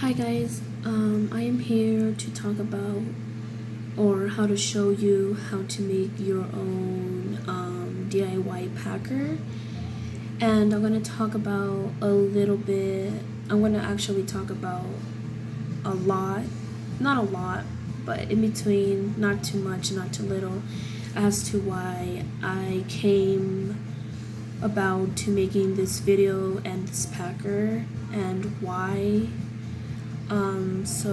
Hi guys, I am here to talk about or how to show you how to make your own DIY packer. And I'm going to talk about a little bit, I'm going to actually talk about a lot, not a lot, but in between, not too much, not too little, as to why I came about to making this video and this packer and why. So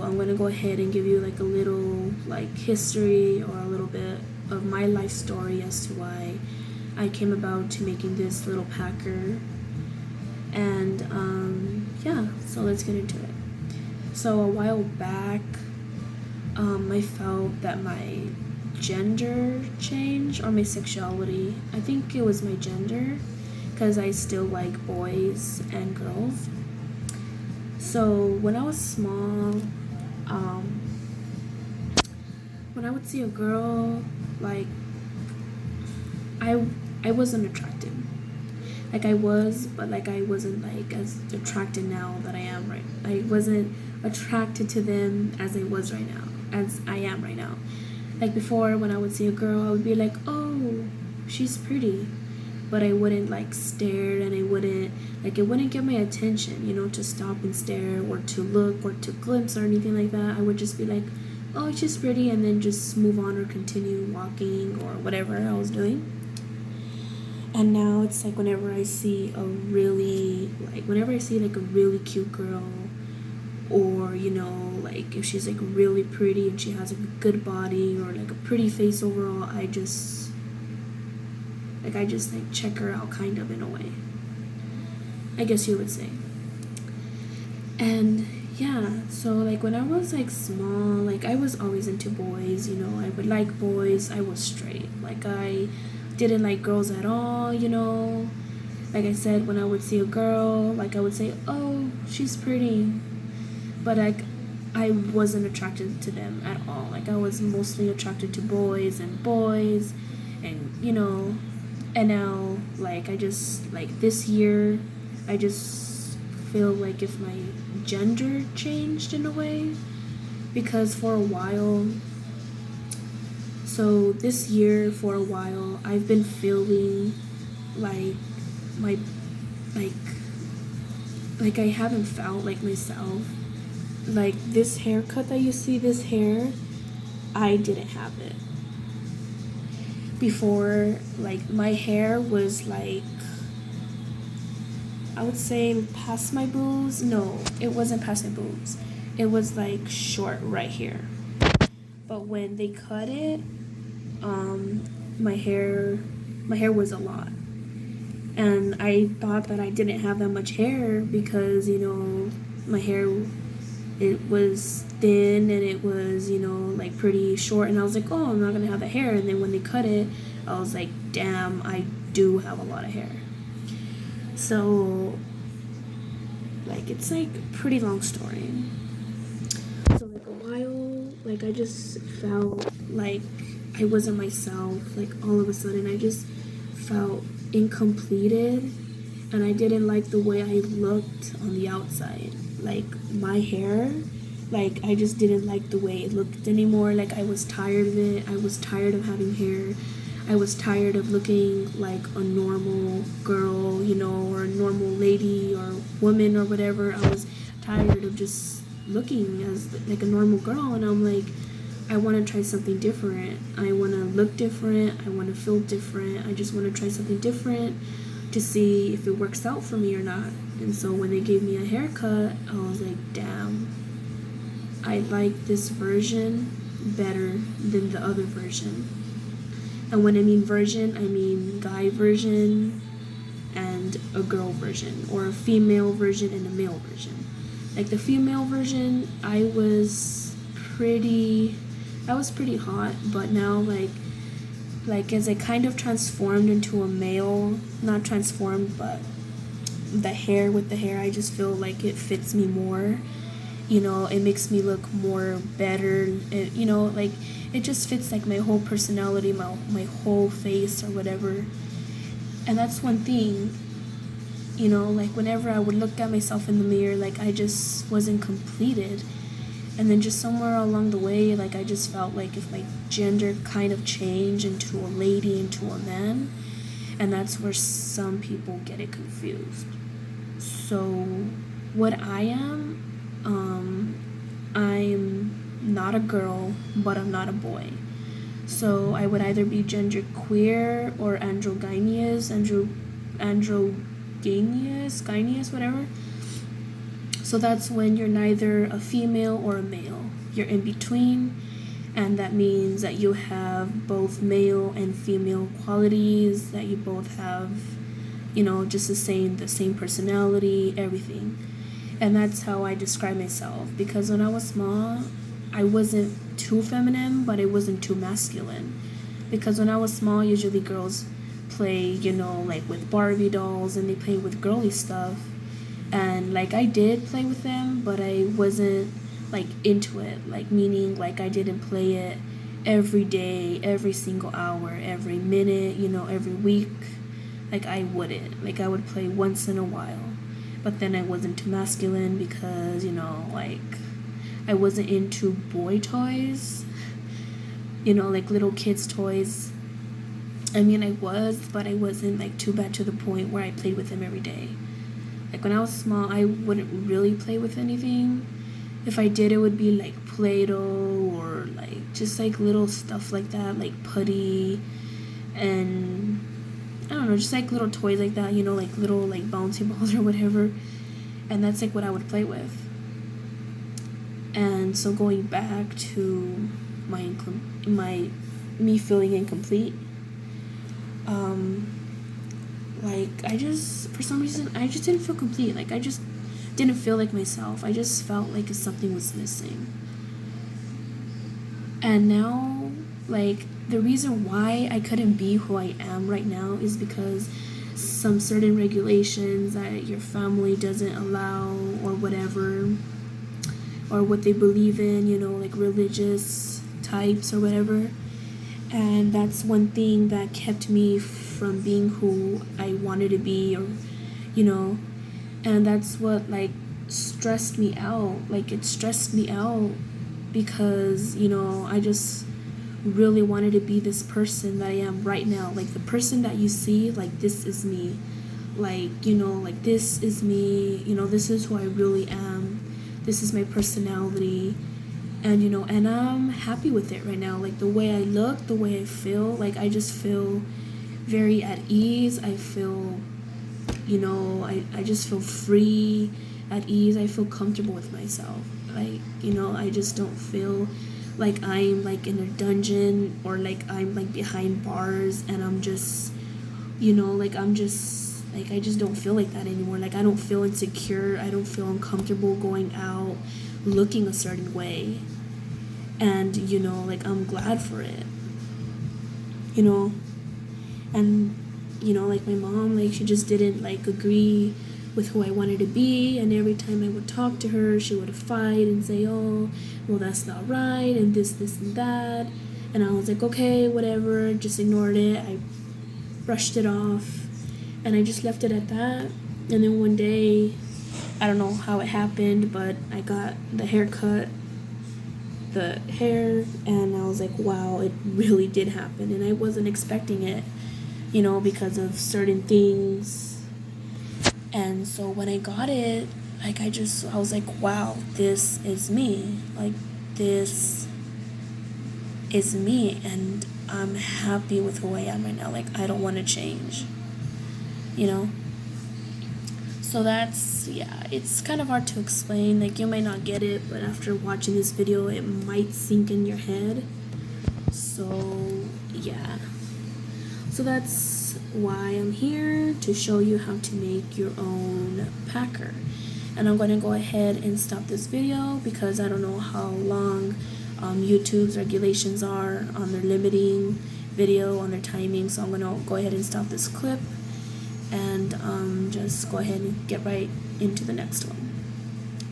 I'm gonna go ahead and give you like a little like history or a little bit of my life story as to why I came about to making this little packer. And yeah, so let's get into it. So a while back, I felt that my gender change or my sexuality, I think it was my gender, because I still like boys and girls. So when I was small, when I would see a girl, like I wasn't attracted. Like I was, but like I wasn't like as attracted now that I am right. I wasn't attracted to them as I was right now, as I am right now. Like before, when I would see a girl, I would be like, oh, she's pretty. But I wouldn't like stare, and it wouldn't get my attention, to stop and stare or to look or to glimpse or anything like that. I would just be like, oh, she's pretty, and then just move on or continue walking or whatever I was doing. And now it's like whenever I see a really cute girl, or like if she's like really pretty and she has a good body or like a pretty face overall, I just check her out kind of in a way, I guess you would say. And yeah, so like when I was like small, like I was always into boys, I would like boys. I was straight. Like I didn't like girls at all, Like I said, when I would see a girl, like I would say, oh, she's pretty. But like I wasn't attracted to them at all. Like I was mostly attracted to boys and and now, like, I just, like, this year, I just feel like if my gender changed in a way, because for a while, so this year, for a while, I've been feeling like like I haven't felt like myself. Like, this haircut that you see, this hair, I didn't have it. Before, like, my hair was like, I would say past my boobs. No, it wasn't past my boobs. It was like short right here. But when they cut it, my hair was a lot. And I thought that I didn't have that much hair because, my hair, it was thin and it was, like pretty short. And I was like, oh, I'm not going to have the hair. And then when they cut it, I was like, damn, I do have a lot of hair. So, like, it's like a pretty long story. So, like, a while, like, I just felt like I wasn't myself. Like, all of a sudden, I just felt incompleted. And I didn't like the way I looked on the outside. Like, my hair, like, I just didn't like the way it looked anymore. Like, I was tired of it. I was tired of having hair. I was tired of looking like a normal girl, or a normal lady or woman or whatever. I was tired of just looking as like a normal girl, and I'm like, I want to try something different. I want to look different. I want to feel different. I just want to try something different to see if it works out for me or not. And so when they gave me a haircut, I was like, damn, I like this version better than the other version. And when I mean version, I mean guy version and a girl version, or a female version and a male version. Like the female version, I was pretty hot, but now like as I kind of transformed into a male, not transformed, but with the hair, I just feel like it fits me more. It makes me look more better. Like it just fits like my whole personality, my whole face or whatever. And that's one thing, like whenever I would look at myself in the mirror, like I just wasn't completed. And then just somewhere along the way, like I just felt like if my gender kind of changed into a lady, into a man, and that's where some people get it confused. So what I am, I'm not a girl, but I'm not a boy. So I would either be gender queer or androgynous, gynous, whatever. So that's when you're neither a female or a male. You're in between, and that means that you have both male and female qualities, that you both have, just the same personality, everything. And that's how I describe myself, because when I was small, I wasn't too feminine, but it wasn't too masculine. Because when I was small, usually girls play, like with Barbie dolls, and they play with girly stuff. And like I did play with them, but I wasn't like into it, like meaning like I didn't play it every day, every single hour, every minute, every week. Like I wouldn't. Like I would play once in a while. But then I wasn't too masculine because, like I wasn't into boy toys, like little kids' toys. I mean, I was, but I wasn't like too bad to the point where I played with them every day. Like when I was small, I wouldn't really play with anything. If I did, it would be like Play-Doh or like just like little stuff like that, like putty, and I don't know, just like little toys like that, like little like bouncy balls or whatever. And that's like what I would play with. And so going back to me feeling incomplete, like I just, for some reason, I just didn't feel complete. Like I just didn't feel like myself. I just felt like something was missing. And now, like, the reason why I couldn't be who I am right now is because some certain regulations that your family doesn't allow or whatever, or what they believe in, like religious types or whatever. And that's one thing that kept me from being who I wanted to be, or, and that's what, like, stressed me out. Like, it stressed me out because, I just really wanted to be this person that I am right now. Like, the person that you see, like, this is me. Like, like, this is me. This is who I really am. This is my personality. And, and I'm happy with it right now. Like, the way I look, the way I feel, like, I just feel very at ease. I feel, I just feel free, at ease. I feel comfortable with myself. Like, I just don't feel like I'm, like, in a dungeon or, like, I'm, like, behind bars and I'm just, like, I just don't feel like that anymore. Like, I don't feel insecure. I don't feel uncomfortable going out looking a certain way. And, like, I'm glad for it. And, like, my mom, like, she just didn't, like, agree with who I wanted to be. And every time I would talk to her, she would fight and say, oh, well, that's not right, and this, and that. And I was like, okay, whatever, just ignored it. I brushed it off, and I just left it at that. And then one day, I don't know how it happened, but I got the haircut, the hair, and I was like, wow, it really did happen. And I wasn't expecting it, because of certain things. And so when I got it, like, I was like, wow, this is me. Like, this is me, and I'm happy with who I am right now. Like, I don't want to change, So that's, yeah, it's kind of hard to explain. Like, you might not get it, but after watching this video, it might sink in your head. So, yeah. So that's why I'm here, to show you how to make your own packer. And I'm going to go ahead and stop this video because I don't know how long YouTube's regulations are on their limiting video, on their timing. So I'm going to go ahead and stop this clip and just go ahead and get right into the next one.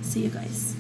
See you guys.